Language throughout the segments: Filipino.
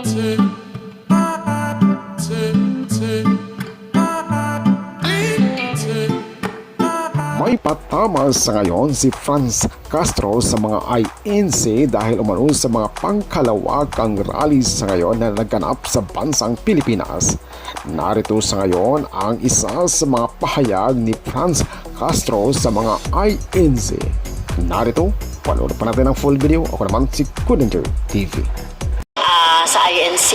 May patama sa ngayon si Franz Castro sa mga INC dahil umano sa mga pangkalawakang rally sa ngayon na naganap sa bansang Pilipinas. Narito sa ngayon ang isa sa mga pahayag ni Franz Castro sa mga INC. Narito, panoorin pa natin ang full video. Ako naman si Kudinger TV. Sa INC,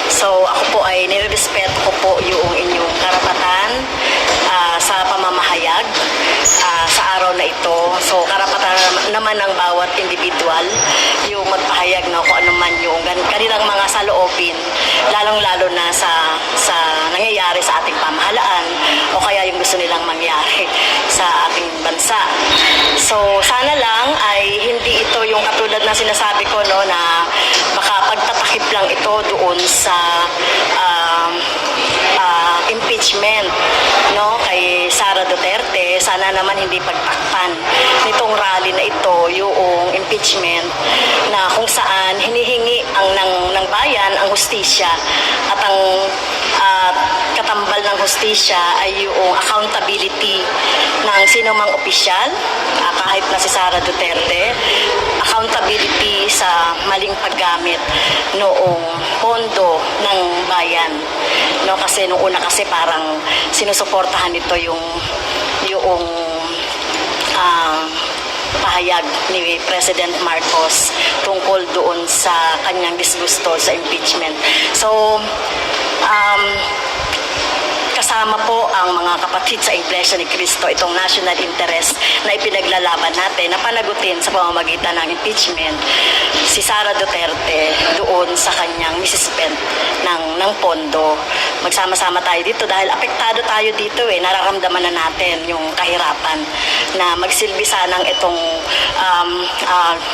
so ako po ay nirerespeto ko po yung inyong karapatan sa pamamahayag sa araw na ito. So karapatan naman ng bawat individual yung magpahayag na kung ano man yung kanilang mga saloobin, lalong-lalo na sa nangyayari sa ating pamahalaan o kaya yung gusto nilang mangyari sa ating bansa. So sana lang ay hindi ito yung katulad na sinasabi ko, no, na baka pagtatakip lang ito doon sa impeachment, no, kay Sara Duterte. Sana naman hindi pagtakpan nitong rally na ito yung impeachment na kung saan hinihingi ng bayan ang hustisya at ang katambal ng hustisya ay yung accountability ng sino mang opisyal, kahit na si Sara Duterte, accountability sa maling paggamit noong pondo ng bayan, no, kasi nung una kasi parang sinusuportahan nito yung pahayag ni President Marcos tungkol doon sa kanyang disgusto sa impeachment. So kasama po ang mga kapatid sa Iglesia ni Cristo itong national interest na ipinaglalaban natin na panagutin sa pamamagitan ng impeachment si Sara Duterte doon sa kanyang misispend ng pondo. Magsama-sama tayo dito dahil apektado tayo dito nararamdaman na natin yung kahirapan na magsilbi sanang itong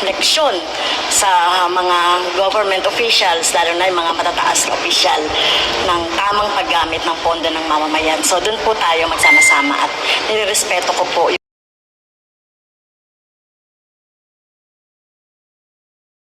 leksyon sa mga government officials, lalo na yung mga matataas na opisyal, ng tamang paggamit ng pondo ng mamamayan. So doon po tayo magsama-sama at nirerespeto ko po